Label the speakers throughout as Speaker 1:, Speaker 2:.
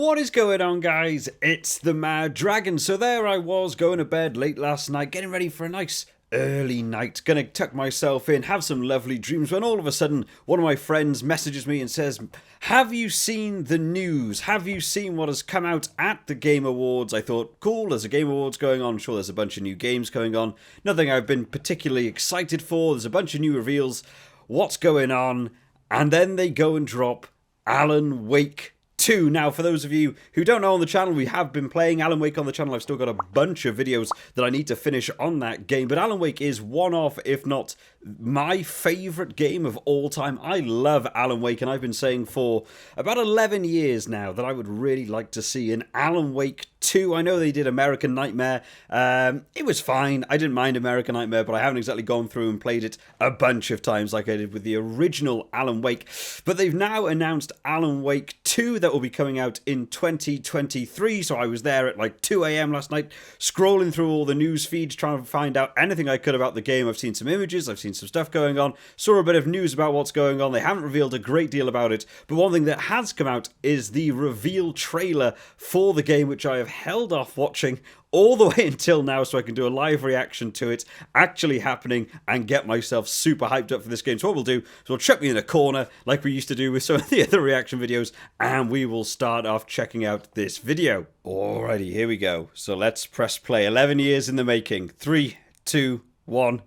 Speaker 1: What is going on, guys? It's the Mad Dragon. So there I was, going to bed late last night, getting ready for a nice early night, gonna tuck myself in, have some lovely dreams, when all of a sudden one of my friends messages me and says, have you seen the news? Have you seen what has come out at the Game Awards? I thought, cool, there's a Game Awards going on. I'm sure there's a bunch of new games going on. Nothing I've been particularly excited for. There's a bunch of new reveals. What's going on? And then they go and drop Alan Wake 2. Now, for those of you who don't know, on the channel, we have been playing Alan Wake on the channel. I've still got a bunch of videos that I need to finish on that game, but Alan Wake is one of, if not my favourite game of all time. I love Alan Wake, and I've been saying for about 11 years now that I would really like to see an Alan Wake 2. I know they did American Nightmare. It was fine. I didn't mind American Nightmare, but I haven't exactly gone through and played it a bunch of times like I did with the original Alan Wake. But they've now announced Alan Wake 2 that will be coming out in 2023. So I was there at like 2 a.m. last night, scrolling through all the news feeds, trying to find out anything I could about the game. I've seen some images, I've seen some stuff going on, saw a bit of news about what's going on. They haven't revealed a great deal about it, but one thing that has come out is the reveal trailer for the game, which I have held off watching all the way until now so I can do a live reaction to it actually happening and get myself super hyped up for this game. So what we'll do is we'll chuck me in a corner like we used to do with some of the other reaction videos, and we will start off checking out this video. Alrighty, here we go. So let's press play. 11 years in the making. 3, 2, 1,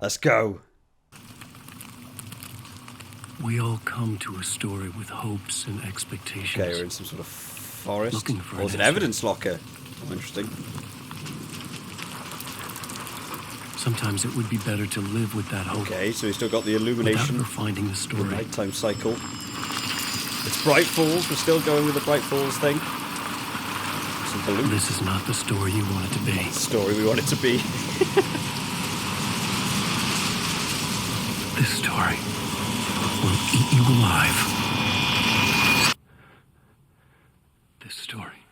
Speaker 1: let's go.
Speaker 2: We all come to a story with hopes and expectations.
Speaker 1: Okay, we're in some sort of forest.
Speaker 2: Looking for
Speaker 1: or is it an evidence locker? Oh, interesting.
Speaker 2: Sometimes it would be better to live with that hope.
Speaker 1: Okay, so we still got the illumination.
Speaker 2: Without ever finding the story.
Speaker 1: The nighttime cycle. It's Bright Falls. We're still going with the Bright Falls thing. Some balloons.
Speaker 2: This is not the story you want it to be.
Speaker 1: Not the story we want it to be.
Speaker 2: This story will eat you alive. This story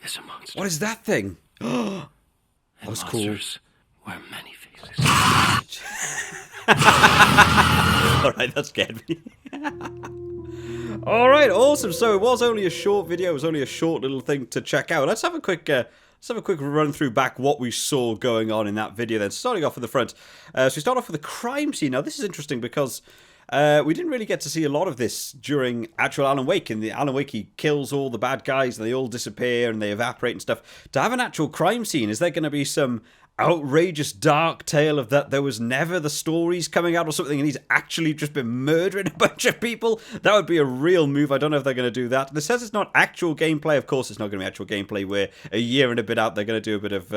Speaker 2: is a monster.
Speaker 1: What is that thing?
Speaker 2: That
Speaker 1: was cool.
Speaker 2: Monsters wear many faces.
Speaker 1: Alright, that scared me. Alright, awesome. So it was only a short video. It was only a short little thing to check out. Let's have a quick run through back what we saw going on in that video then. Starting off at the front. So we start off with the crime scene. Now, this is interesting because we didn't really get to see a lot of this during actual Alan Wake. In the Alan Wake, he kills all the bad guys and they all disappear and they evaporate and stuff. To have an actual crime scene, is there going to be some outrageous dark tale of that there was never the stories coming out or something and he's actually just been murdering a bunch of people? That would be a real move. I don't know if they're going to do that. This says it's not actual gameplay. Of course it's not going to be actual gameplay. We're a year and a bit out. They're going to do a bit of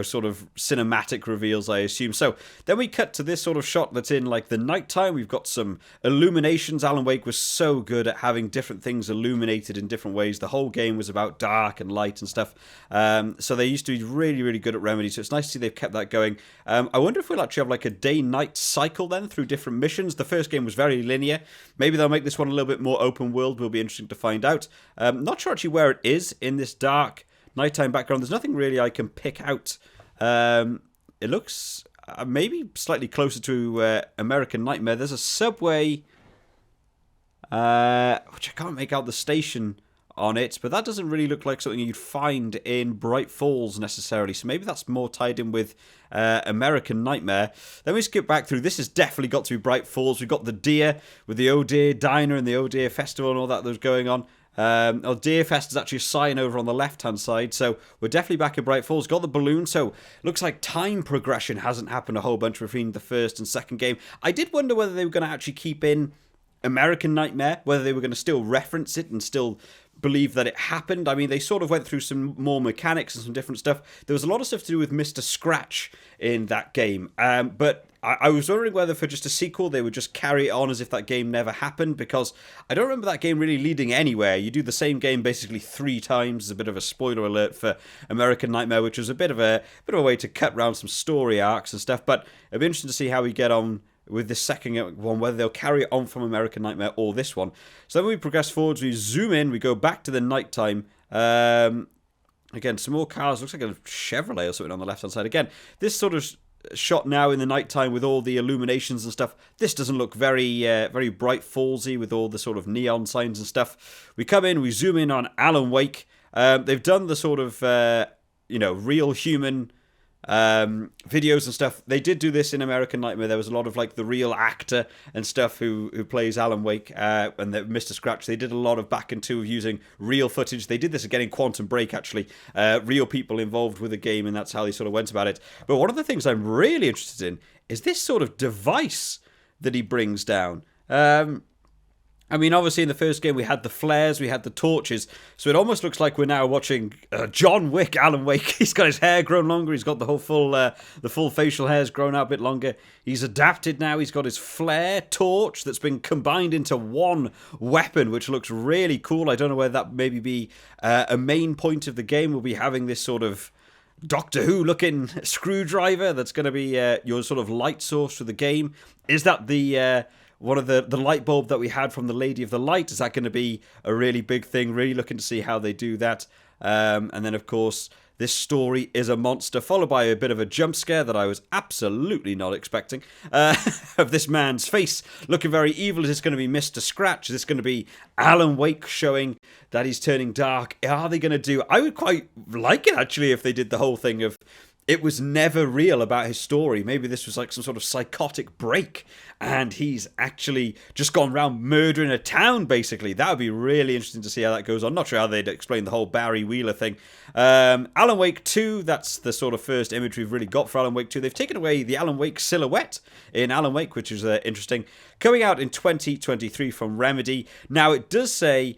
Speaker 1: sort of cinematic reveals, I assume. So then we cut to this sort of shot that's in like the nighttime. We've got some illuminations. Alan Wake was so good at having different things illuminated in different ways. The whole game was about dark and light and stuff. So they used to be really, really good at Remedy. So it's nice to see they've kept that going. I wonder if we'll actually have like a day-night cycle then through different missions. The first game was very linear. Maybe they'll make this one a little bit more open world. Will be interesting to find out. Not sure actually where it is in this dark nighttime background. There's nothing really I can pick out. It looks maybe slightly closer to American Nightmare. There's a subway, which I can't make out the station on it, but that doesn't really look like something you'd find in Bright Falls necessarily. So maybe that's more tied in with American Nightmare. Then we skip back through. This has definitely got to be Bright Falls. We've got the deer with the Oh Deer Diner and the Oh Deer Festival and all that that's going on. Deerfest is actually a sign over on the left-hand side, so we're definitely back in Bright Falls. Got the balloon, so looks like time progression hasn't happened a whole bunch between the first and second game. I did wonder whether they were going to actually keep in American Nightmare, whether they were going to still reference it and still believe that it happened. I mean, they sort of went through some more mechanics and some different stuff. There was a lot of stuff to do with Mr. Scratch in that game, but I was wondering whether for just a sequel they would just carry it on as if that game never happened, because I don't remember that game really leading anywhere. You do the same game basically 3 times. As a bit of a spoiler alert for American Nightmare, which was a bit of a way to cut around some story arcs and stuff. But it'd be interesting to see how we get on with this second one, whether they'll carry it on from American Nightmare or this one. So then we progress forwards, we zoom in, we go back to the nighttime. Again, some more cars. Looks like a Chevrolet or something on the left-hand side. Again, this sort of shot now in the nighttime with all the illuminations and stuff. This doesn't look very very bright fallsy with all the sort of neon signs and stuff. We come in, we zoom in on Alan Wake. They've done the sort of real human videos and stuff. They did do this in American Nightmare. There was a lot of like the real actor and stuff who plays Alan Wake and Mr. Scratch. They did a lot of back and two of using real footage. They did this again in Quantum Break, actually. Real people involved with the game, and that's how they sort of went about it. But one of the things I'm really interested in is this sort of device that he brings down. I mean, obviously in the first game we had the flares, we had the torches, so it almost looks like we're now watching John Wick, Alan Wake. He's got his hair grown longer, he's got the whole full facial hairs grown out a bit longer. He's adapted now, he's got his flare torch that's been combined into one weapon, which looks really cool. I don't know whether that maybe be a main point of the game. We'll be having this sort of Doctor Who looking screwdriver that's going to be your sort of light source for the game. Is that the one of the light bulb that we had from the Lady of the Light? Is that going to be a really big thing? Really looking to see how they do that. And then, of course, this story is a monster, followed by a bit of a jump scare that I was absolutely not expecting. Of this man's face looking very evil. Is this going to be Mr. Scratch? Is this going to be Alan Wake showing that he's turning dark? Are they going to do... I would quite like it, actually, if they did the whole thing of... It was never real about his story. Maybe this was like some sort of psychotic break and he's actually just gone around murdering a town, basically. That would be really interesting to see how that goes on. Not sure how they'd explain the whole Barry Wheeler thing. Alan Wake 2, that's the sort of first image we've really got for Alan Wake 2. They've taken away the Alan Wake silhouette in Alan Wake, which is interesting. Coming out in 2023 from Remedy. Now, it does say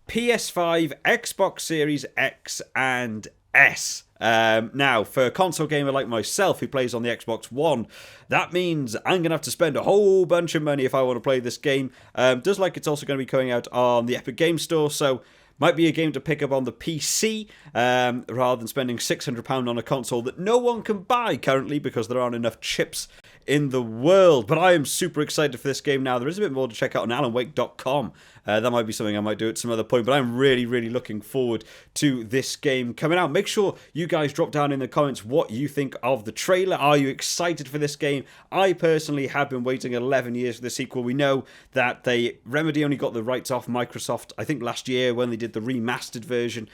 Speaker 1: PS5, Xbox Series X, and S. Now, for a console gamer like myself who plays on the Xbox One, that means I'm going to have to spend a whole bunch of money if I want to play this game. Does like it's also going to be coming out on the Epic Game Store, so might be a game to pick up on the PC rather than spending £600 on a console that no one can buy currently because there aren't enough chips in the world. But I am super excited for this game now. There is a bit more to check out on alanwake.com. That might be something I might do at some other point, but I'm really, really looking forward to this game coming out. Make sure you guys drop down in the comments what you think of the trailer. Are you excited for this game? I personally have been waiting 11 years for the sequel. We know that Remedy only got the rights off Microsoft, I think last year when they did the remastered version,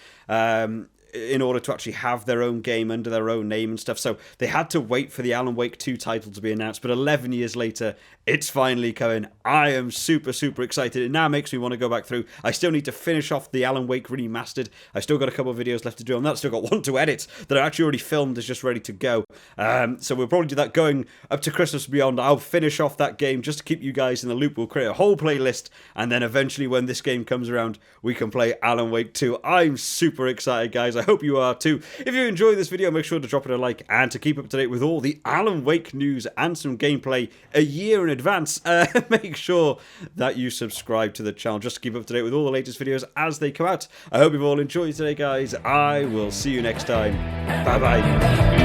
Speaker 1: in order to actually have their own game under their own name and stuff. So they had to wait for the Alan Wake 2 title to be announced, but 11 years later, it's finally coming. I am super, super excited. It now makes me want to go back through. I still need to finish off the Alan Wake remastered. I still got a couple of videos left to do on that. Still got one to edit that I actually already filmed, is just ready to go. So we'll probably do that going up to Christmas and beyond. I'll finish off that game just to keep you guys in the loop. We'll create a whole playlist, and then eventually when this game comes around, we can play Alan Wake 2. I'm super excited, guys. I hope you are too. If you enjoyed this video, make sure to drop it a like, and to keep up to date with all the Alan Wake news and some gameplay a year in advance, make sure that you subscribe to the channel just to keep up to date with all the latest videos as they come out. I hope you've all enjoyed today, guys. I will see you next time. Bye bye.